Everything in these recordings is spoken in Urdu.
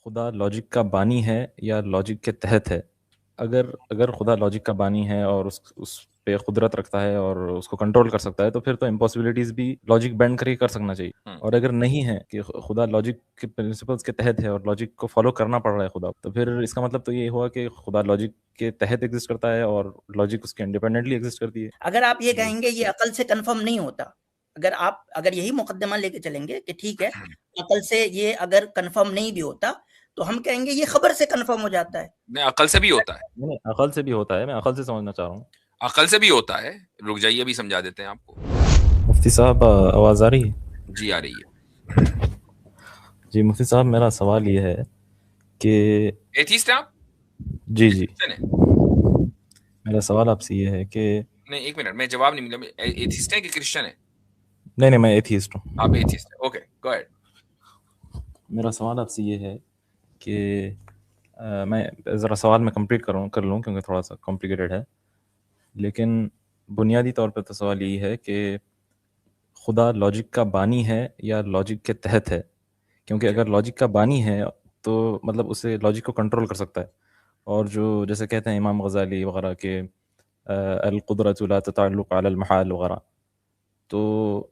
خدا لاجک کا بانی ہے یا لاجک کے تحت ہے؟ اگر خدا لاجک کا بانی ہے اور اس پہ قدرت رکھتا ہے اور اس کو کنٹرول کر سکتا ہے تو پھر تو امپاسبلٹیز بھی لاجک بینڈ کر کے کر سکنا چاہیے، اور اگر نہیں ہے کہ خدا لاجک کے پرنسپلس کے تحت ہے اور لاجک کو فالو کرنا پڑ رہا ہے خدا، تو پھر اس کا مطلب تو یہ ہوا کہ خدا لاجک کے تحت ایگزسٹ کرتا ہے اور لاجک اس کے انڈیپینڈنٹلی ایگزسٹ کرتی ہے۔ اگر آپ یہ جی کہیں گے یہ عقل سے کنفرم نہیں ہوتا، اگر یہی مقدمہ لے کے چلیں گے کہ ٹھیک ہے عقل سے یہ اگر کنفرم نہیں بھی ہوتا تو ہم کہیں گے یہ خبر سے کنفرم ہو جاتا ہے۔ نہیں، عقل سے بھی ہوتا ہے، نہیں، عقل سے بھی ہوتا ہے، میں عقل سے سمجھنا چاہ رہا ہوں۔ عقل سے بھی ہوتا ہے، رک جائیے ابھی سمجھا دیتے ہیں آپ کو۔ مفتی صاحب آواز آ رہی ہے؟ جی آ رہی ہے۔ جی مفتی صاحب، میرا سوال یہ ہے کہ ایتھیسٹ ہیں آپ؟ جی کرسچن ہیں؟ میرا سوال آپ سے یہ ہے کہ نہیں ایک منٹ، میں جواب نہیں ملا، ایتھیسٹ ہیں کہ کرسچن ہیں؟ نہیں میں ایتھیسٹ ہوں۔ آپ ایتھیسٹ ہیں، اوکے گو اہیڈ۔ میرا سوال آپ سے یہ ہے کہ میں ذرا سوال میں کمپلیٹ کر لوں کیونکہ تھوڑا سا کمپلیکیٹڈ ہے، لیکن بنیادی طور پہ تو سوال یہی ہے کہ خدا لاجک کا بانی ہے یا لاجک کے تحت ہے؟ کیونکہ اگر لاجک کا بانی ہے تو مطلب اسے لاجک کو کنٹرول کر سکتا ہے، اور جو جیسے کہتے ہیں امام غزالی وغیرہ کہ القدرۃ لا تتعلق علی المحال وغیرہ، تو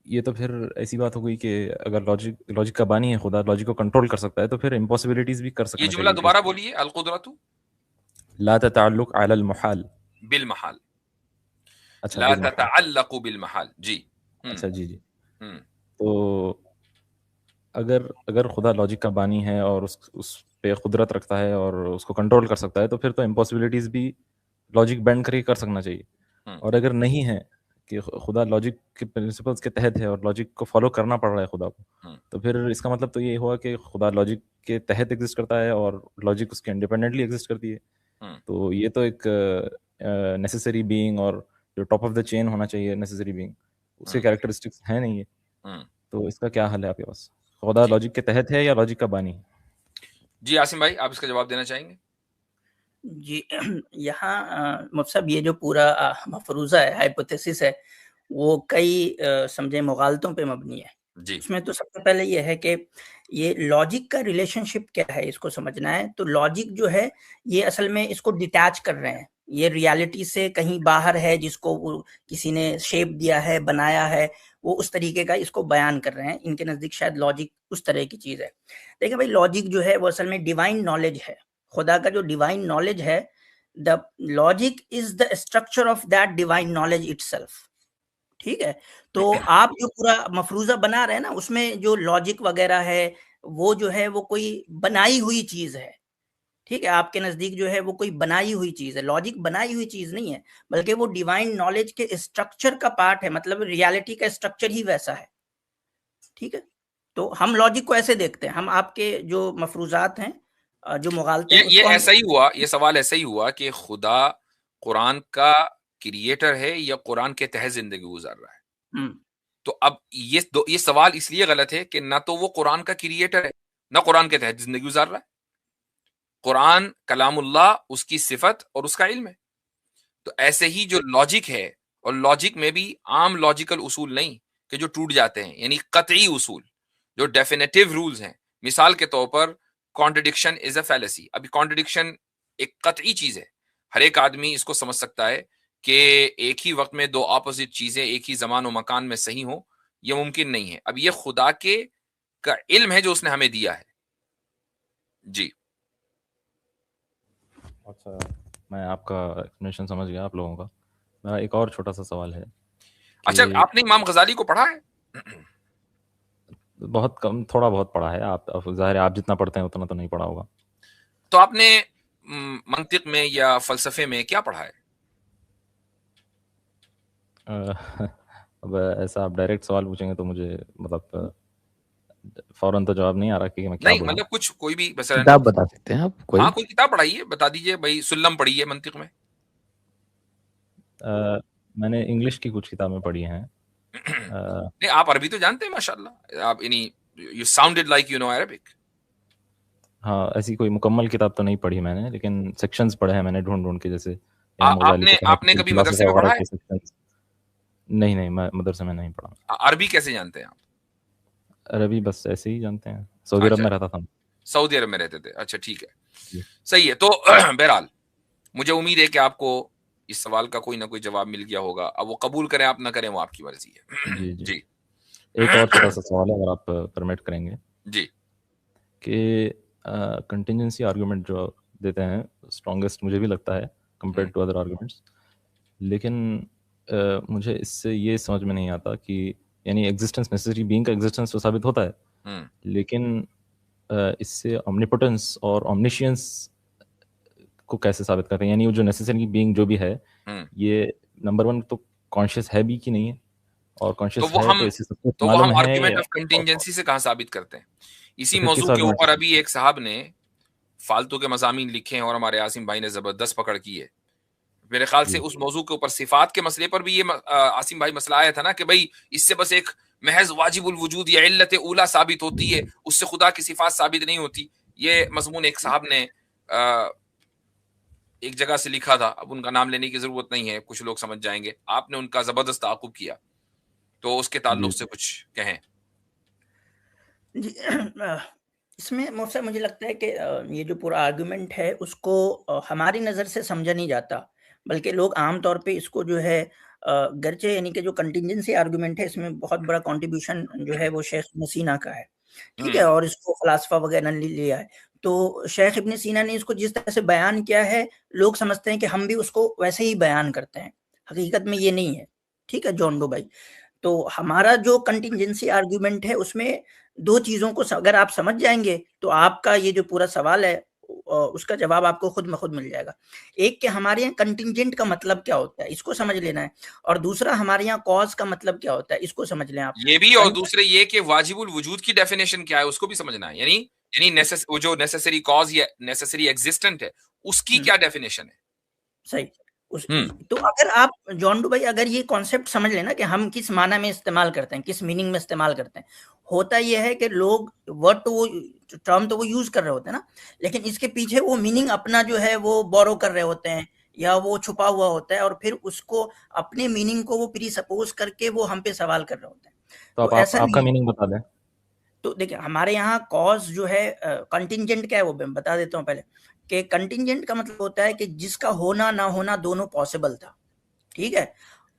یہ تو پھر ایسی بات ہو گئی کہ اگر لاجک کا بانی ہے خدا، لاجک کو کنٹرول کر سکتا ہے، تو پھر امپاسبلٹیز بھی کر یہ سکنا جملہ چاہیے۔ دوبارہ بولیے، القدرۃ لا تتعلق علی المحال۔ بالمحال، اچھا لا بالمحال، تتعلق بالمحال، جی۔ اچھا جی تو اگر خدا لاجک کا بانی ہے اور اس پہ قدرت رکھتا ہے اور اس کو کنٹرول کر سکتا ہے، تو پھر تو امپاسبلٹیز بھی لاجک بینڈ کر کے کر سکنا چاہیے، اور اگر نہیں ہے کہ خدا لاجک کے پرنسپلس کے تحت ہے اور لاجک کو فالو کرنا پڑ رہا ہے خدا کو، تو پھر اس کا مطلب تو یہ ہوا کہ خدا لاجک کے تحت ایگزسٹ کرتا ہے اور لاجک اس کے انڈیپینڈنٹلی ایگزسٹ کرتی ہے۔ تو یہ تو ایک نیسیسری بینگ اور جو ٹاپ آف دا چین ہونا چاہیے نیسیسری بینگ، اس کے کیریکٹرسٹکس ہیں نہیں یہ، تو اس کا کیا حل ہے آپ کے پاس؟ خدا لاجک کے تحت ہے یا لاجک کا بانی ہے؟ جی عاصم بھائی، آپ اس کا جواب دینا چاہیں گے؟ جی یہاں مفصب یہ جو پورا مفروضہ ہے، ہائپوتھیسس ہے، وہ کئی سمجھے مغالطوں پہ مبنی ہے۔ اس میں تو سب سے پہلے یہ ہے کہ یہ لاجک کا ریلیشن شپ کیا ہے، اس کو سمجھنا ہے۔ تو لاجک جو ہے یہ اصل میں اس کو ڈیٹیچ کر رہے ہیں، یہ ریالٹی سے کہیں باہر ہے، جس کو وہ کسی نے شیپ دیا ہے، بنایا ہے، وہ اس طریقے کا اس کو بیان کر رہے ہیں۔ ان کے نزدیک شاید لاجک اس طرح کی چیز ہے۔ دیکھیں بھائی، لاجک جو ہے وہ اصل میں ڈیوائن نالج ہے، خدا کا جو ڈیوائن نالج ہے، the logic is the structure of that divine knowledge itself۔ ٹھیک ہے، تو آپ جو پورا مفروضہ بنا رہے ہیں نا، اس میں جو لاجک وغیرہ ہے وہ جو ہے وہ کوئی بنائی ہوئی چیز ہے۔ ٹھیک ہے، آپ کے نزدیک جو ہے وہ کوئی بنائی ہوئی چیز ہے۔ لاجک بنائی ہوئی چیز نہیں ہے، بلکہ وہ ڈیوائن نالج کے اسٹرکچر کا پارٹ ہے، مطلب ریالٹی کا اسٹرکچر ہی ویسا ہے۔ ٹھیک ہے، تو ہم لاجک کو ایسے دیکھتے ہیں، ہم آپ کے جو مفروضات ہیں، جو مغالطے ہیں، اس یہ کو ہم ایسا ہی ہوا، یہ سوال ایسا ہی ہوا کہ خدا قرآن کا کریٹر ہے یا قرآن کے تحت زندگی گزار رہا ہے؟ تو اب یہ سوال اس لیے غلط ہے کہ نہ تو وہ قرآن کا کریٹر ہے، نہ قرآن کے تحت زندگی گزار رہا ہے۔ قرآن کلام اللہ، اس کی صفت اور اس کا علم ہے۔ تو ایسے ہی جو لاجک ہے، اور لاجک میں بھی عام لاجیکل اصول نہیں کہ جو ٹوٹ جاتے ہیں، یعنی قطعی اصول جو ڈیفینیٹیو رولز ہیں۔ مثال کے طور پر کانٹرڈکشن از اے فیلسی۔ ابھی کانٹرڈکشن ایک قطعی چیز ہے، ہر ایک آدمی اس کو سمجھ سکتا ہے کہ ایک ہی وقت میں دو اپوزٹ چیزیں ایک ہی زمان و مکان میں صحیح ہوں، یہ ممکن نہیں ہے۔ اب یہ خدا کے کا علم ہے جو اس نے ہمیں دیا ہے۔ جی اچھا، میں آپ کا ایکسپلینیشن سمجھ گیا آپ لوگوں کا۔ میرا ایک اور چھوٹا سا سوال ہے۔ اچھا، آپ نے امام غزالی کو پڑھا ہے؟ بہت کم، تھوڑا بہت پڑھا ہے۔ آپ ظاہر ہے آپ جتنا پڑھتے ہیں اتنا تو نہیں پڑھا ہوگا۔ تو آپ نے منطق میں یا فلسفے میں کیا پڑھا ہے؟ اب ایسا آپ ڈائریکٹ سوال پوچھیں گے تو مجھے مطلب فوراً تو جواب نہیں آ رہا کہ میں کیا نہیں بولوں۔ مطلب کچھ کوئی بھی مثلا کتاب بتا سکتے ہیں آپ کوئی؟ ہاں کوئی کتاب پڑھائیے، بتا دیجئے بھائی سلم پڑھی ہے منطق میں؟ میں نے انگلش کی کچھ کتابیں پڑھی ہیں۔ نہیں آپ عربی تو جانتے ہیں ماشاءاللہ، آپ یعنی you sounded like you know Arabic. ہاں، ایسی کوئی مکمل کتاب تو نہیں پڑھی میں نے، لیکن سیکشنز پڑھے ہیں میں نے ڈھونڈ ڈھونڈ کے، جیسے امام غزالی کے آپ نے کبھی مدرسے فلاسفہ میں وغیرہ پڑھا کے ہے؟ سیکشنز۔ نہیں میں مدرسے میں نہیں پڑھا۔ عربی کیسے جانتے ہیں آپ؟ عربی بس ایسے ہی جانتے ہیں، سعودی عرب اچھا میں رہتا تھا۔ سعودی عرب میں رہتے تھے. اچھا ٹھیک ہے, جی. صحیح ہے. تو بہرحال مجھے امید ہے کہ آپ کو اس سوال کا کوئی نہ کوئی جواب مل گیا ہوگا. اب وہ قبول کریں آپ نہ کریں وہ آپ کی مرضی ہے. جی جی جی ایک اور چھوٹا سا سوال ہے اگر آپ پرمٹ کریں گے. جی کہ کنٹینجنسی آرگومنٹ جو دیتے ہیں اسٹرانگسٹ مجھے بھی لگتا ہے کمپیئر ٹو ادر آرگومنٹس, لیکن مجھے اس سے یہ سمجھ میں نہیں آتا کہ یعنی ایگزسٹنس نیسیسری بینگ کا ایگزسٹنس تو ثابت ہوتا ہے, لیکن اس سے اومنیپوٹنس اور اومنیشینس کو کیسے ثابت کرتے ہیں؟ یعنی وہ جو نیسیسری بینگ جو بھی ہے یہ نمبر ون تو کانشیس ہے بھی کہ نہیں ہے, اور کانشیس ہے تو اسے سب کچھ معلوم ہے. آرگومنٹ آف کنٹینجنسی سے کہاں ثابت کرتے ہیں؟ اسی تو پھر کس موضوع کے argument اوپر سے؟ ابھی ایک صاحب نے فالتو کے مضامین لکھے ہیں اور ہمارے عاصم بھائی نے زبردست پکڑ کی ہے. میرے خیال سے اس موضوع کے اوپر صفات کے مسئلے پر بھی یہ عاصم بھائی مسئلہ آیا تھا نا کہ بھائی اس سے بس ایک محض واجب الوجود یا علت اولا ثابت ہوتی ہے, اس سے خدا کی صفات ثابت نہیں ہوتی. یہ مضمون ایک صاحب نے ایک جگہ سے لکھا تھا, اب ان کا نام لینے کی ضرورت نہیں ہے, کچھ لوگ سمجھ جائیں گے. آپ نے ان کا زبردست تعاقب کیا, تو اس کے تعلق سے کچھ کہیں. جی اس میں مجھے لگتا ہے کہ یہ جو پورا آرگومنٹ ہے اس کو ہماری نظر سے سمجھا نہیں جاتا, بلکہ لوگ عام طور پہ اس کو جو ہے گرچہ یعنی کہ جو کنٹینجنسی آرگومنٹ ہے اس میں بہت بڑا کنٹریبیوشن جو ہے وہ شیخ ابن سینا کا ہے, ٹھیک ہے, اور اس کو فلاسفہ وغیرہ نے لیا ہے. تو شیخ ابن سینا نے اس کو جس طرح سے بیان کیا ہے لوگ سمجھتے ہیں کہ ہم بھی اس کو ویسے ہی بیان کرتے ہیں, حقیقت میں یہ نہیں ہے. ٹھیک ہے جان ڈو بھائی, تو ہمارا جو کنٹینجنسی آرگومنٹ ہے اس میں دو چیزوں کو اگر آپ سمجھ جائیں گے تو آپ کا یہ جو پورا سوال ہے اس کا جواب آپ کو خود بخود مل جائے گا. ایک کہ ہمارے یہاں کنٹینجنٹ کا مطلب کیا ہوتا ہے اس کو سمجھ لینا ہے, اور دوسرا ہمارے یہاں کاز کا مطلب کیا ہوتا ہے اس کو سمجھ لیں آپ. یہ بھی, اور دوسرے یہ کہ واجب الوجود کی ڈیفینیشن کیا ہے اس کو بھی سمجھنا ہے. یعنی وہ جو نیسیسری کاز یا نیسیسری ایگزسٹنٹ ہے اس کی کیا ڈیفینیشن ہے. صحیح. تو اگر آپ جان ڈو بھائی اگر یہ کانسیپٹ سمجھ لینا کہ ہم کس معنی میں استعمال کرتے ہیں, کس میننگ میں استعمال کرتے ہیں, ہوتا یہ ہے کہ لوگ ورڈ تو وہ ٹرم تو وہ یوز کر رہے ہوتے ہیں نا, لیکن اس کے پیچھے وہ میننگ اپنا جو ہے وہ بورو کر رہے ہوتے ہیں یا وہ چھپا ہوا ہوتا ہے, اور پھر اس کو اپنے میننگ کو وہ پری سپوز کر کے وہ ہم پہ سوال کر رہے ہوتے ہیں. تو ایسا آپ کا میننگ بتا دیں. تو دیکھیں ہمارے یہاں کاز جو ہے کنٹینجنٹ کیا ہے وہ بتا دیتا ہوں پہلے, کہ کنٹینجنٹ کا مطلب ہوتا ہے کہ جس کا ہونا نہ ہونا دونوں پاسبل تھا, ٹھیک ہے,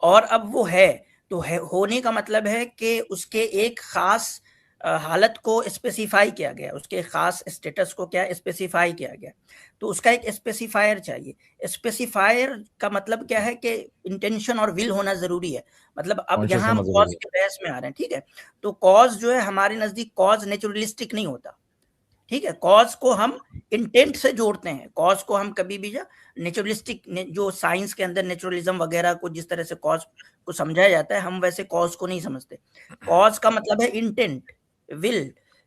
اور اب وہ ہے, تو ہونے کا مطلب ہے کہ اس کے ایک خاص حالت کو اسپیسیفائی کیا گیا, اس کے خاص اسٹیٹس کو کیا اسپیسیفائی کیا گیا, تو اس کا ایک اسپیسیفائر چاہیے. اسپیسیفائر کا مطلب کیا ہے کہ انٹینشن اور ول ہونا ضروری ہے. مطلب اب یہاں ہم کاز کے بحث میں آ رہے ہیں, ٹھیک ہے, تو کاز جو ہے ہمارے نزدیک کاز نیچرلسٹک نہیں ہوتا, ٹھیک ہے, کاز کو ہم انٹینٹ سے جوڑتے ہیں. کاز کو ہم کبھی بھی نیچرلسٹک جو سائنس کے اندر نیچرلزم وغیرہ کو جس طرح سے کاز کو سمجھایا جاتا ہے ہم ویسے کاز کو نہیں سمجھتے. کاز کا مطلب ہے انٹینٹ, ول,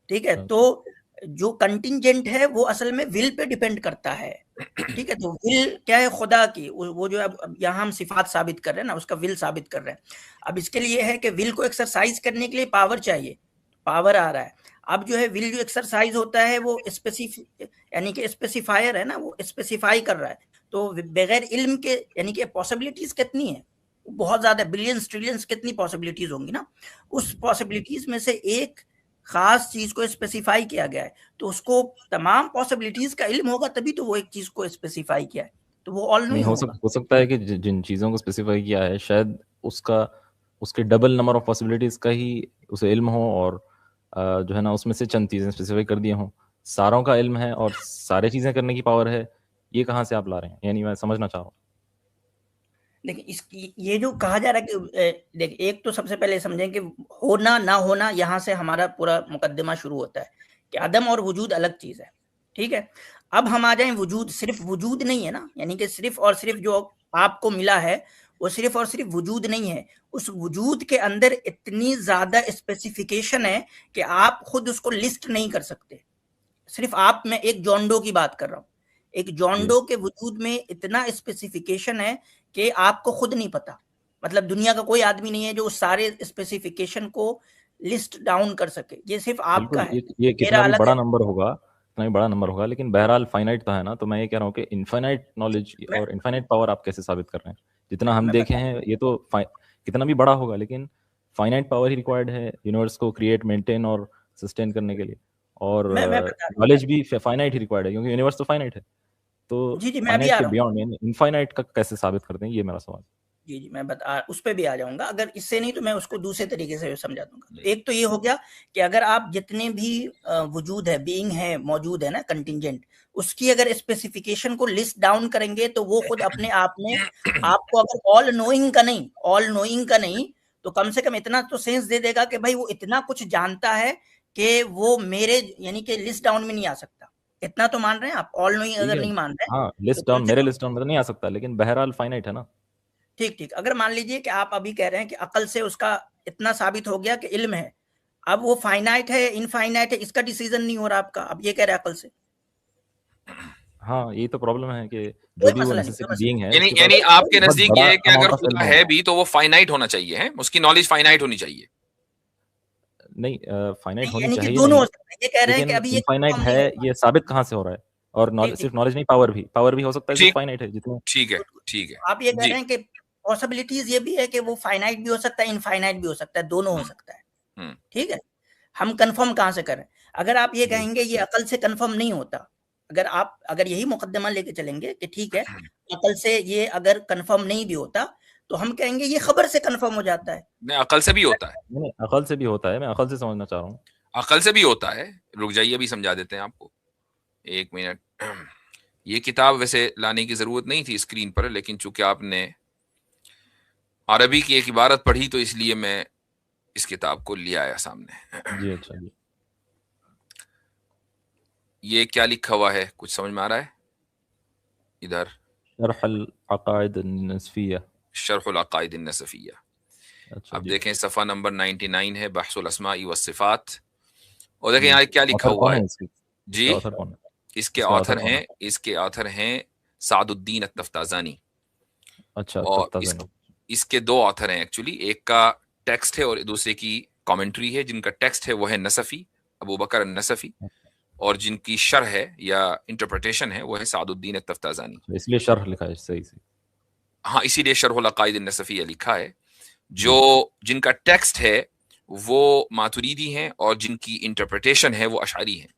ٹھیک ہے. تو جو کنٹینجنٹ ہے وہ اصل میں ول پہ ڈیپینڈ کرتا ہے, ٹھیک ہے. تو ول کیا ہے خدا کی, وہ جو اب یہاں ہم صفات ثابت کر رہے ہیں نا اس کا ول ثابت کر رہے ہیں. اب اس کے لیے ہے کہ ول کو ایکسرسائز کرنے کے لیے پاور چاہیے, پاور آ رہا ہے. اب جو ہے ول جو ایکسرسائز ہوتا ہے وہ یعنی کہ اسپیسیفائر ہے نا, وہ اسپیسیفائی کر رہا ہے. تو بغیر علم کے یعنی کہ پاسبلٹیز کتنی ہیں, بہت زیادہ, بلینز ٹریلینز کتنی پاسبلٹیز ہوں گی نا, اس پاسبلٹیز میں سے ایک خاص چیز کو اسپیسیفائی کیا گیا ہے, تو اس کو تمام پاسبلٹیز کا علم ہوگا تبھی تو وہ ایک چیز کو اسپیسیفائی کیا ہے, تو وہ آل نہیں ہو سکتا ہے کہ جن چیزوں کو اسپیسیفائی کیا ہے شاید اس کے ڈبل نمبر آف پاسبلٹیز کا ہی اسے علم ہو, اور جو ہے نا اس میں سے چند چیزیں اسپیسیفائی کر دی ہوں. ساروں کا علم ہے اور سارے چیزیں کرنے کی پاور ہے, یہ کہاں سے آپ لا رہے ہیں؟ یعنی میں سمجھنا چاہ رہا ہوں. دیکھیں اس کی یہ جو کہا جا رہا ہے کہ دیکھ ایک تو سب سے پہلے سمجھیں کہ ہونا نہ ہونا, یہاں سے ہمارا پورا مقدمہ شروع ہوتا ہے کہ عدم اور وجود الگ چیز ہے, ٹھیک ہے. اب ہم آ جائیں وجود, صرف وجود نہیں ہے نا, یعنی کہ صرف اور صرف جو آپ کو ملا ہے وہ صرف اور صرف وجود نہیں ہے. اس وجود کے اندر اتنی زیادہ اسپیسیفیکیشن ہے کہ آپ خود اس کو لسٹ نہیں کر سکتے. صرف آپ, میں ایک جانڈو کی بات کر رہا ہوں, ایک جانڈو کے وجود میں اتنا اسپیسیفیکیشن ہے کہ آپ کو خود نہیں پتا. مطلب دنیا کا کوئی آدمی نہیں ہے جو اس سارے اسپیسیفیکیشن کو لسٹ ڈاؤن کر سکے, یہ صرف آپ کا ہے. یہ کتنا بھی بڑا نمبر ہوگا, لیکن بہرحال فائنائٹ تو ہے نا. تو میں یہ کہہ رہا ہوں کہ انفائنائٹ نالج اور انفائنائٹ پاور آپ کیسے ثابت کر رہے ہیں؟ جتنا ہم دیکھے ہیں یہ تو کتنا بھی بڑا ہوگا لیکن فائنائٹ پاور ہی ریکوائرڈ ہے یونیورس کو کریٹ, مینٹین اور سسٹین کرنے کے لیے. اور نالج بھی فائنائٹ ہی ریکوائرڈ ہے کیونکہ یونیورس تو فائنائٹ ہے. تو فائنائٹ کے بیونڈ انفائنائٹ کا کیسے ثابت کرتے ہیں, یہ میرا سوال. جی میں اس پہ بھی آ جاؤں گا. اگر اس سے نہیں تو میں اس کو دوسرے طریقے سے سمجھا دوں گا. ایک تو یہ ہو گیا کہ اگر آپ جتنے بھی وجود ہے, بینگ ہے, موجود ہے نا کنٹینجنٹ, اس کی اگر اسپیسیفیکیشن کو لسٹ ڈاؤن کریں گے تو وہ خود اپنے آپ میں آپ کو اگر آل نوئنگ کا نہیں تو کم سے کم اتنا تو سینس دے دے گا کہ بھائی وہ اتنا کچھ جانتا ہے کہ وہ میرے یعنی کہ لسٹ ڈاؤن میں نہیں آ سکتا. اتنا تو مان رہے ہیں آپ؟ آل نوئنگ اگر نہیں مان رہے, ہاں لسٹ ڈاؤن میرے لسٹ ڈاؤن میں نہیں آ سکتا, لیکن بہرحال فائنائٹ ہے نا. ٹھیک اگر مان لیجئے کہ آپ ابھی کہہ رہے ہیں کہ عقل سے اس کا اتنا ثابت ہو گیا کہ علم ہے, اب وہ فائنائٹ ہے انفائنائٹ ہے اس کا ڈیسیژن نہیں ہو رہا آپ کا, اب یہ کہہ رہے ہیں عقل سے. ہاں یہ تو پرابلم ہے کہ جو بھی وہ نیسیسری بینگ ہے, یعنی آپ کے نزدیک یہ ہے کہ اگر خدا ہے بھی تو وہ فائنائٹ ہونا چاہیے, ہے اس کی نالج فائنائٹ ہونی چاہیے. نہیں فائنائٹ ہونی چاہیے, دونوں یہ کہہ رہے ہیں کہ ابھی یہ فائنائٹ ہے, یہ ثابت کہاں سے ہو رہا ہے؟ اور صرف نالج نہیں, پاور بھی ہو سکتا ہے فائنائٹ ہے جتنا. ٹھیک ہے آپ یہ کہہ رہے ہیں کہ پاسبلٹیز یہ بھی ہے کہ وہ فائنائٹ بھی ہو سکتا ہے انفائنائٹ بھی ہو سکتا ہے, دونوں ہو سکتا ہے. ٹھیک ہے, ہم کنفرم کہاں سے کریں؟ اگر آپ یہ کہیں گے یہ عقل سے کنفرم نہیں ہوتا, اگر یہی مقدمہ لے کے چلیں گے کہ ٹھیک ہے عقل سے یہ اگر کنفرم نہیں بھی ہوتا تو ہم کہیں گے یہ خبر سے کنفرم ہو جاتا ہے. نہیں, عقل سے بھی ہوتا ہے. نہیں, عقل سے بھی ہوتا ہے, میں عقل سے سمجھنا چاہ رہا ہوں. عقل سے بھی ہوتا ہے, رک جائیے ابھی سمجھا دیتے ہیں آپ کو, ایک منٹ. یہ کتاب ویسے لانے کی ضرورت نہیں تھی اسکرین پر, لیکن چونکہ آپ نے عربی کی ایک عبارت پڑھی تو اس لیے میں اس کتاب کو لے آیا سامنے. جی اچھا جی. یہ کیا لکھا ہوا ہے, کچھ سمجھ میں آ رہا ہے؟ ادھر شرح العقائد النصفیہ. شرح العقائد النصفیہ. اب جی. دیکھیں صفحہ نمبر 99 ہے, بحث الاسماء والصفات, اور دیکھیں یہاں کیا لکھا ہوا ہے. جی اس کے آتھر ہیں سعد الدین التفتازانی. اچھا, اور اس کے دو آتھر ہیں ایکچولی, ایک کا ٹیکسٹ ہے اور دوسرے کی کامنٹری ہے. جن کا ٹیکسٹ ہے وہ ہے نصفی, ابو بکر النصفی, اور جن کی شرح ہے یا انٹرپریٹیشن ہے وہ ہے سعد الدین التفتازانی. اس لیے شرح لکھا ہے صحیح سے. ہاں اسی لیے شرح العقائد النصفیہ لکھا ہے. جن کا ٹیکسٹ ہے وہ ماتریدی ہیں اور جن کی انٹرپریٹیشن ہے وہ اشعری ہیں.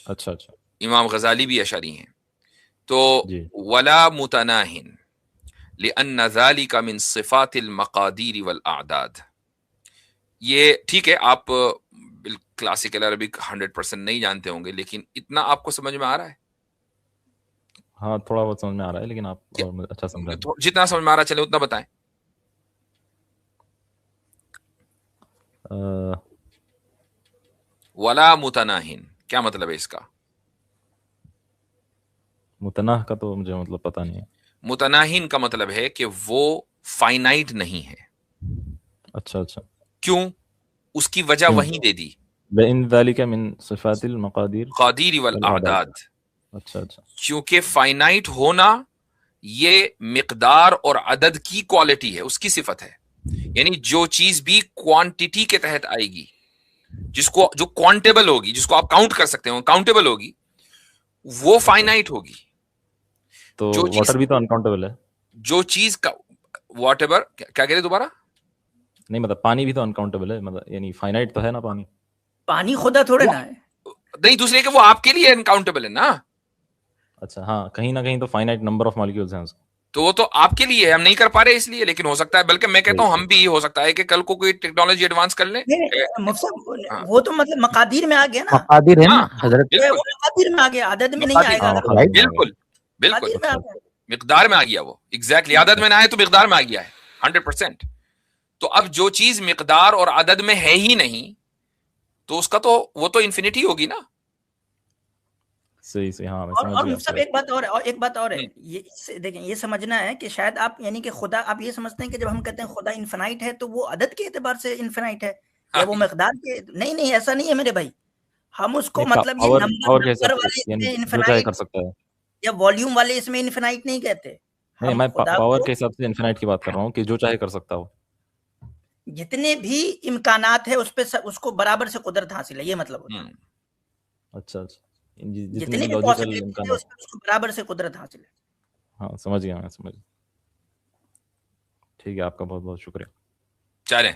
اچھا, امام غزالی بھی اشعری ہیں. تو ولا متناہن لأن ذلك من صفات المقادیر والاعداد. یہ ٹھیک ہے, آپ کلاسیکل عربک 100% نہیں جانتے ہوں گے, لیکن اتنا آپ کو سمجھ میں آ رہا ہے؟ ہاں تھوڑا بہت سمجھ میں آ رہا ہے, لیکن آپ اچھا سمجھا. جتنا سمجھ میں آ رہا چلے اتنا بتائیں. ولا متناہن کیا مطلب ہے اس کا؟ متناہ کا تو مجھے مطلب پتہ نہیں ہے. متناہن کا مطلب ہے کہ وہ فائنائٹ نہیں ہے. اچھا, کیوں؟ اس کی وجہ وہیں دے دی, بِإِنْ ذَلِكَ مِنْ صِفَاتِ الْمَقَادِيرِ قادیر والاعداد. اچھا, کیونکہ فائنائٹ ہونا یہ مقدار اور عدد کی کوالٹی ہے, اس کی صفت ہے. یعنی جو چیز بھی کوانٹٹی کے تحت آئے گی, جو کاؤنٹیبل ہوگی, جس کو آپ کاؤنٹ کر سکتے ہو, کاؤنٹیبل ہوگی, وہ فائنائٹ ہوگی. تو واٹر بھی تو انکاؤنٹیبل ہے. جو چیز کا واٹ ایور, کیا کہہ رہے دوبارہ؟ نہیں مطلب پانی بھی تو انکاؤنٹیبل ہے, مطلب یعنی فائنائٹ تو ہے نا پانی خدا تھوڑے نہ ہے. نہیں, دوسرے کہ وہ آپ کے لیے انکاؤنٹیبل ہے نا. اچھا ہاں, کہیں نہ کہیں تو فائنائٹ نمبر آف مالیکولز ہیں اس کو, تو وہ تو آپ کے لیے ہے, ہم نہیں کر پا رہے اس لیے. لیکن ہو سکتا ہے, بلکہ میں کہتا ہوں ہم بھی ہو سکتا ہے کہ کل کو کوئی ٹیکنالوجی ایڈوانس کر لیں. وہ تو مطلب مقادیر میں آ گیا نا, مقادیر ہے نا حضرت, مقادیر میں آ گیا, عدد میں نہیں آئے گا. بالکل مقدار میں آ گیا وہ, ایگزیکٹلی. عدد میں نہ آئے تو مقدار میں آ گیا ہے 100%. تو اب جو چیز مقدار اور عدد میں ہے ہی نہیں تو اس کا تو وہ تو انفینٹی ہوگی نا. صحیح ہاں. اور سب ایک بات اور ہے, یہ دیکھیں, یہ سمجھنا ہے کہ شاید آپ یعنی کہ خدا, آپ یہ سمجھتے ہیں کہ جب ہم کہتے ہیں خدا انفینائٹ ہے تو وہ عدد کے اعتبار سے انفینائٹ ہے یا وہ مقدار کے, نہیں ایسا نہیں ہے میرے بھائی. ہم اس کو مطلب یہ نمبر والے انفینائٹ کر سکتا ہے یا والیوم والے اس میں انفینائٹ نہیں کہتے. نہیں, میں پاور کے حساب سے انفینائٹ کی بات کر رہا ہوں کہ جو چاہے کر سکتا ہو. جتنے بھی امکانات ہے اس پہ اس کو برابر سے قدرت حاصل ہے, یہ مطلب ہوتا ہے. اچھا, جتنی بھی پاسبلٹی ہے اس کو برابر سے قدرت حاصل ہے. ہاں سمجھ گیا میں, ٹھیک ہے, آپ کا بہت بہت شکریہ. چلیں.